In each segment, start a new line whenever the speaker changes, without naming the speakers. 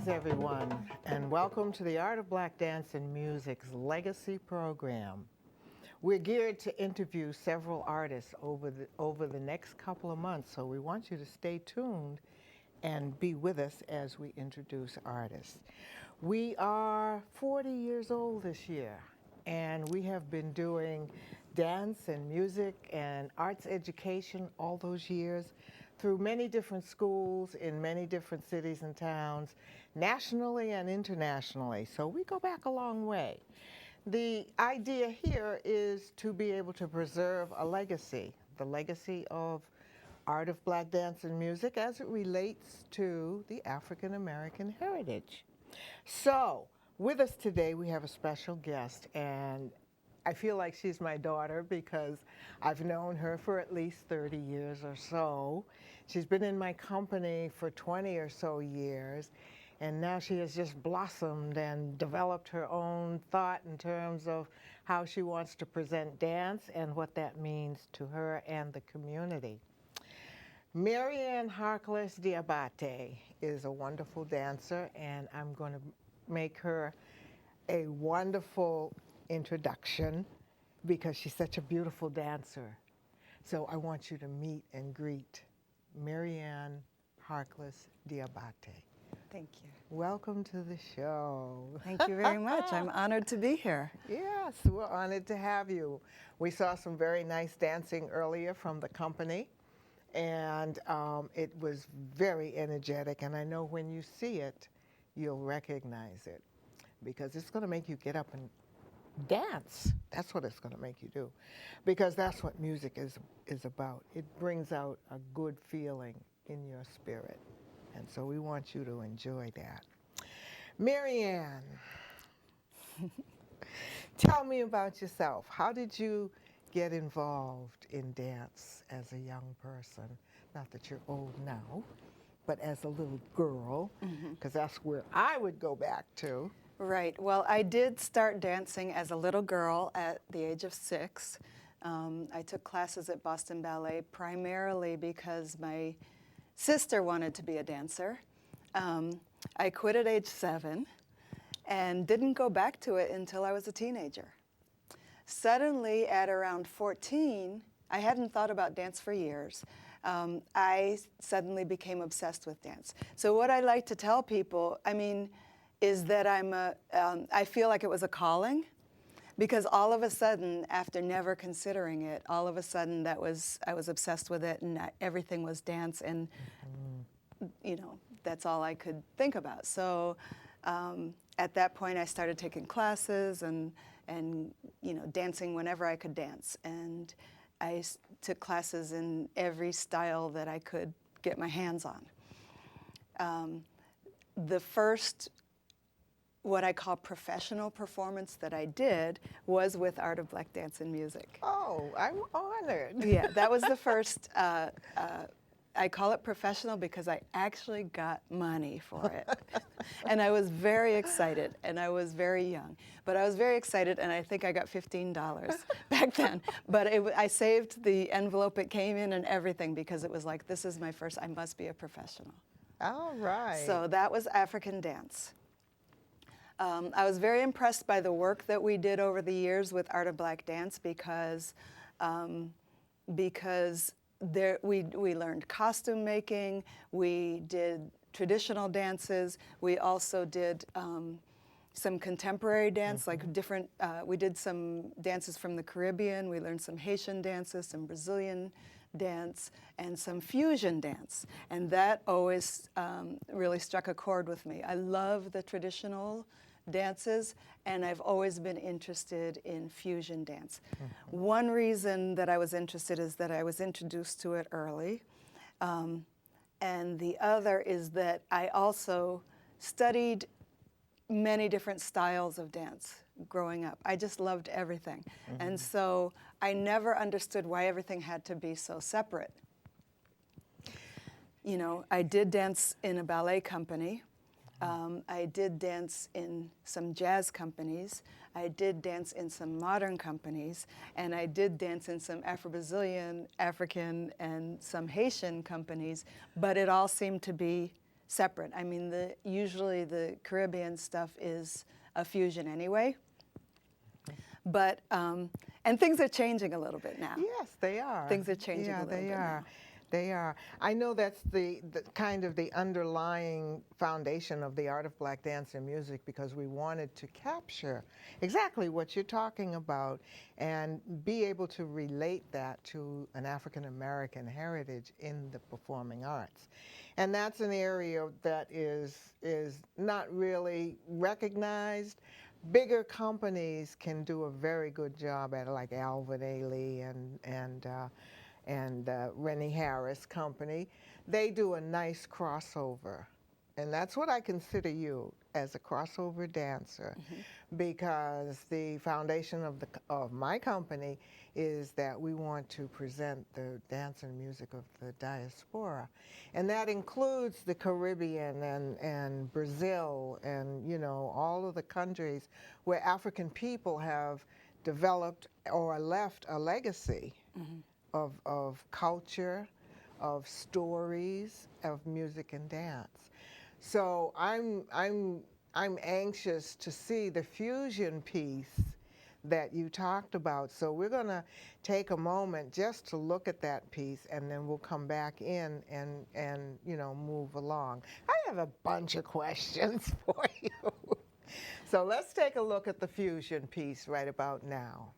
Greetings, everyone, and welcome to the Art of Black Dance and Music's Legacy Program. We're geared to interview several artists over the next couple of months, so we want you to stay tuned and be with us as we introduce artists. We are 40 years old this year, and we have been doing dance and music and arts education all those years through many different schools in many different cities and towns, nationally and internationally. So we go back a long way. The idea here is to be able to preserve a legacy, the legacy of Art of Black Dance and Music as it relates to the African American heritage. So with us today we have a special guest, and I feel like she's my daughter because I've known her for at least 30 years or so. She's been in my company for 20 or so years, and now she has just blossomed and developed her own thought in terms of how she wants to present dance and what that means to her and the community. Marianne Harkless Diabate is a wonderful dancer, and I'm going to make her a wonderful introduction because she's such a beautiful dancer. So I want you to meet and greet Marianne Harkless Diabate.
Thank you.
Welcome to the show.
Thank you very much. I'm honored to be here.
Yes, we're honored to have you. We saw some very nice dancing earlier from the company, and it was very energetic, and I know when you see it, you'll recognize it because it's going to make you get up and dance. That's what it's going to make you do, because that's what music is about. It brings out a good feeling in your spirit, and so we want you to enjoy that. Marianne, tell me about yourself. How did you get involved in dance as a young person? Not that you're old now, but as a little girl, because that's where I would go back to.
Right. Well, I did start dancing as a little girl at the age of 6. I took classes at Boston Ballet primarily because my sister wanted to be a dancer. I quit at age 7 and didn't go back to it until I was a teenager. Suddenly, at around 14, I hadn't thought about dance for years. I suddenly became obsessed with dance. So what I like to tell people, is that I feel like it was a calling, because all of a sudden, after never considering it, all of a sudden I was obsessed with it, and everything was dance, and that's all I could think about. So at that point, I started taking classes and dancing whenever I could dance, and I took classes in every style that I could get my hands on. The first, what I call professional performance that I did was with Art of Black Dance and Music.
Oh, I'm honored.
Yeah, that was the first. I call it professional because I actually got money for it. And I was very excited, and I was very young. But I was very excited, and I think I got $15 back then. But I saved the envelope it came in and everything, because it was like, this is my first, I must be a professional.
All right.
So that was African dance. I was very impressed by the work that we did over the years with Art of Black Dance, because we learned costume making, we did traditional dances, we also did some contemporary dance, like different, we did some dances from the Caribbean, we learned some Haitian dances, some Brazilian dance, and some fusion dance. And that always really struck a chord with me. I love the traditional dances, and I've always been interested in fusion dance. One reason that I was interested is that I was introduced to it early. And the other is that I also studied many different styles of dance growing up. I just loved everything. And so I never understood why everything had to be so separate. I did dance in a ballet company. I did dance in some jazz companies. I did dance in some modern companies. And I did dance in some Afro-Brazilian, African, and some Haitian companies. But it all seemed to be separate. I mean, usually the Caribbean stuff is a fusion anyway. But, and things are changing a little bit now.
Yes, they are.
Things are changing a little bit now.
They are. I know that's the kind of the underlying foundation of the Art of Black Dance and Music, because we wanted to capture exactly what you're talking about and be able to relate that to an African American heritage in the performing arts. And that's an area that is not really recognized. Bigger companies can do a very good job at it, like Alvin Ailey and Rennie Harris Company. They do a nice crossover. And that's what I consider you, as a crossover dancer, because the foundation of my company is that we want to present the dance and music of the diaspora. And that includes the Caribbean and Brazil and, you know, all of the countries where African people have developed or left a legacy of culture, of stories, of music and dance. So I'm anxious to see the fusion piece that you talked about. So we're going to take a moment just to look at that piece, and then we'll come back in and you know, move along. I have a bunch of questions for you. So let's take a look at the fusion piece right about now.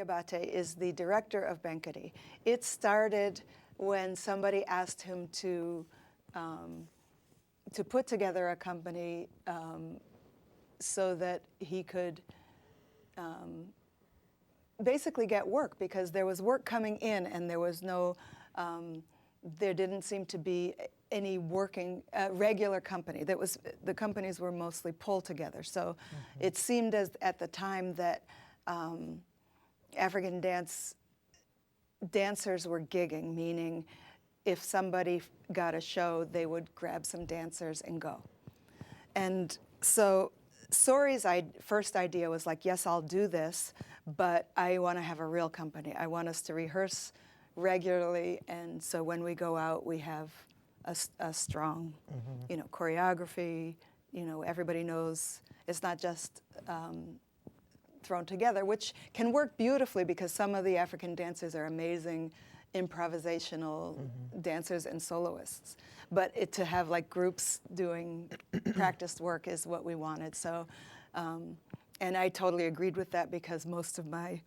Diabate is the director of Benkadi. It started when somebody asked him to put together a company so that he could basically get work, because there was work coming in and there was no, there didn't seem to be any working regular company. The companies were mostly pulled together. So it seemed as at the time that African dancers were gigging, meaning if somebody got a show, they would grab some dancers and go. And so Sori's first idea was like, yes, I'll do this, but I want to have a real company. I want us to rehearse regularly, and so when we go out, we have a strong, choreography. Everybody knows it's not just thrown together, which can work beautifully because some of the African dancers are amazing improvisational dancers and soloists. But to have like groups doing practiced work is what we wanted. So, and I totally agreed with that, because most of my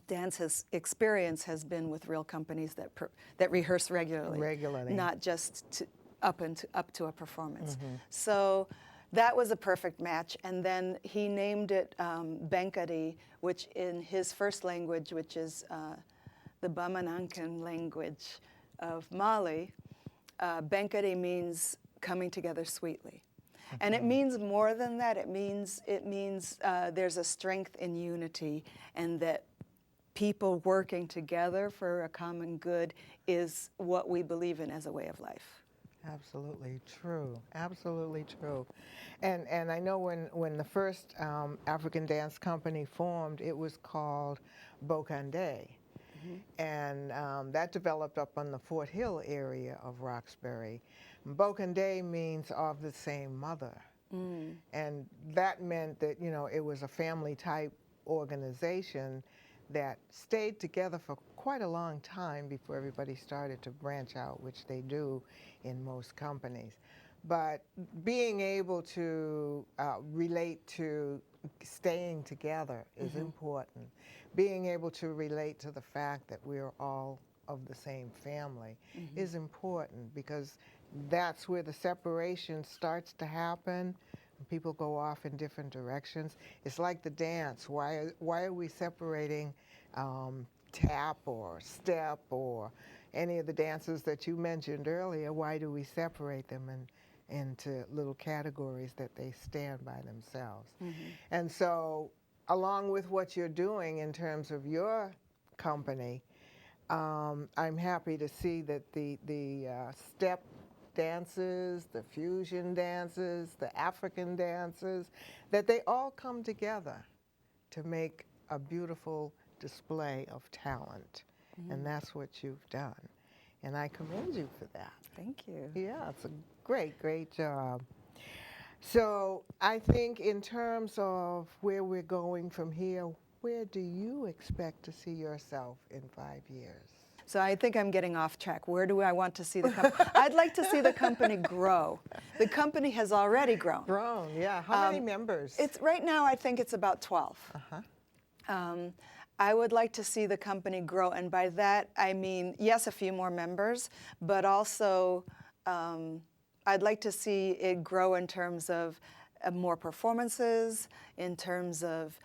dance experience has been with real companies that rehearse regularly, not just up to a performance. So that was a perfect match. And then he named it Benkadi, which in his first language, which is the Bamanankan language of Mali, Benkadi means coming together sweetly. And it means more than that. It means there's a strength in unity, and that people working together for a common good is what we believe in as a way of life.
Absolutely true. Absolutely true. And I know when the first African dance company formed, it was called Benkadi. And that developed up on the Fort Hill area of Roxbury. Benkadi means of the same mother. And that meant that, it was a family type organization that stayed together for quite a long time before everybody started to branch out, which they do in most companies. But being able to relate to staying together is important. Being able to relate to the fact that we're all of the same family is important, because that's where the separation starts to happen. People go off in different directions. It's like the dance. Why are we separating tap or step or any of the dances that you mentioned earlier? Why do we separate them into little categories that they stand by themselves? And so, along with what you're doing in terms of your company, I'm happy to see that the step dances, the fusion dances, the African dances, that they all come together to make a beautiful display of talent. And that's what you've done. And I commend you for that.
Thank you.
Yeah, it's a great, great job. So I think in terms of where we're going from here, where do you expect to see yourself in 5 years?
So I think I'm getting off track. Where do I want to see the company? I'd like to see the company grow. The company has already grown.
Grown, yeah. How many members?
Right now, I think it's about 12. I would like to see the company grow, and by that I mean, yes, a few more members, but also I'd like to see it grow in terms of more performances, in terms of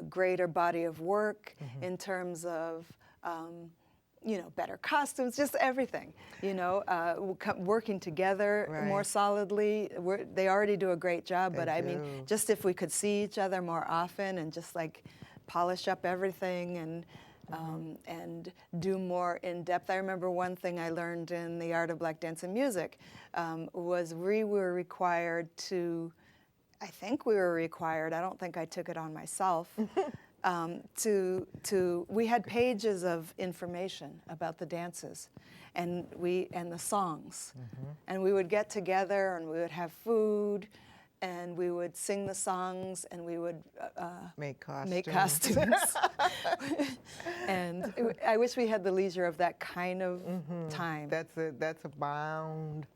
greater body of work, in terms of better costumes, just everything, working together more solidly. They already do a great job, but I mean, just if we could see each other more often and just like polish up everything and do more in depth. I remember one thing I learned in the Art of Black Dance and Music was we were required to, I don't think I took it on myself, we had pages of information about the dances and the songs. And we would get together and we would have food and we would sing the songs and we would
make
costumes. And I wish we had the leisure of that kind of time.
That's a bound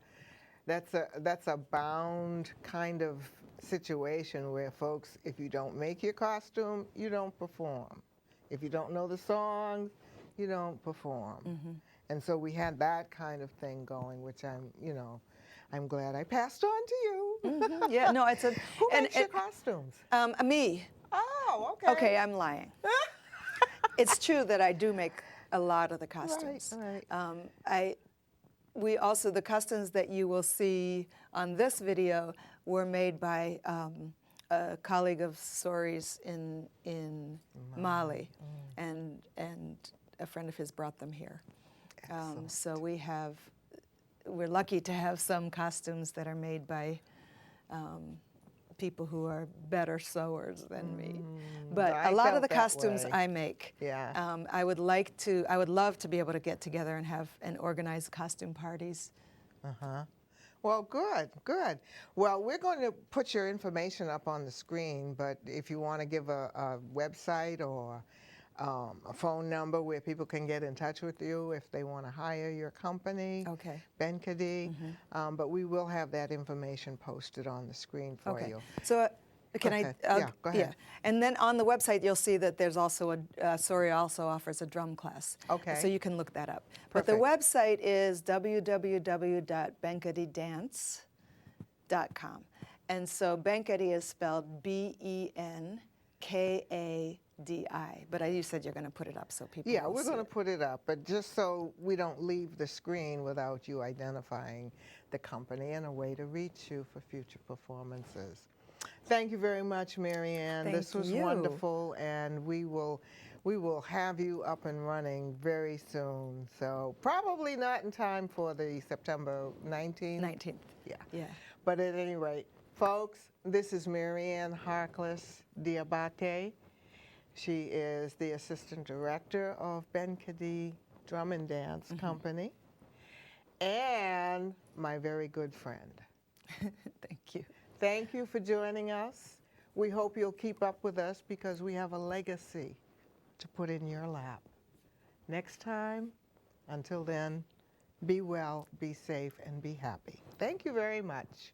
kind of situation where folks, if you don't make your costume, you don't perform. If you don't know the songs, you don't perform. And so we had that kind of thing going, which I'm glad I passed on to you.
Yeah, no, it's a.
Who makes your costumes?
Me.
Oh, okay.
Okay, I'm lying. It's true that I do make a lot of the costumes.
Right.
We also, the costumes that you will see on this video were made by a colleague of Sori's in Mali, and a friend of his brought them here. So we're lucky to have some costumes that are made by people who are better sewers than me. But a lot of the costumes I make.
Yeah.
I would love to be able to get together and organize costume parties.
Well, good. Well, we're going to put your information up on the screen, but if you want to give a website or a phone number where people can get in touch with you if they want to hire your company,
Okay.
Benkadi, but we will have that information posted on the screen for you.
So can
yeah, go ahead.
Yeah, and then on the website you'll see that there's also Sori also offers a drum class.
Okay.
So you can look that up.
Perfect.
But the website is www.benkadidance.com. And so Benkadi is spelled Benkadi. But you said you're going to put it up so people
Yeah,
will
we're
see
going to
it.
put it up, but just so we don't leave the screen without you identifying the company and a way to reach you for future performances. Thank you very much, Marianne.
Thank
This was
you.
wonderful, and we will have you up and running very soon. So probably not in time for the September 19th.
19th.
Yeah. But at any rate, folks, this is Marianne Harkless Diabate. She is the assistant director of Benkadi Drum and Dance Company, and my very good friend.
Thank you.
Thank you for joining us. We hope you'll keep up with us because we have a legacy to put in your lap. Next time, until then, be well, be safe, and be happy. Thank you very much.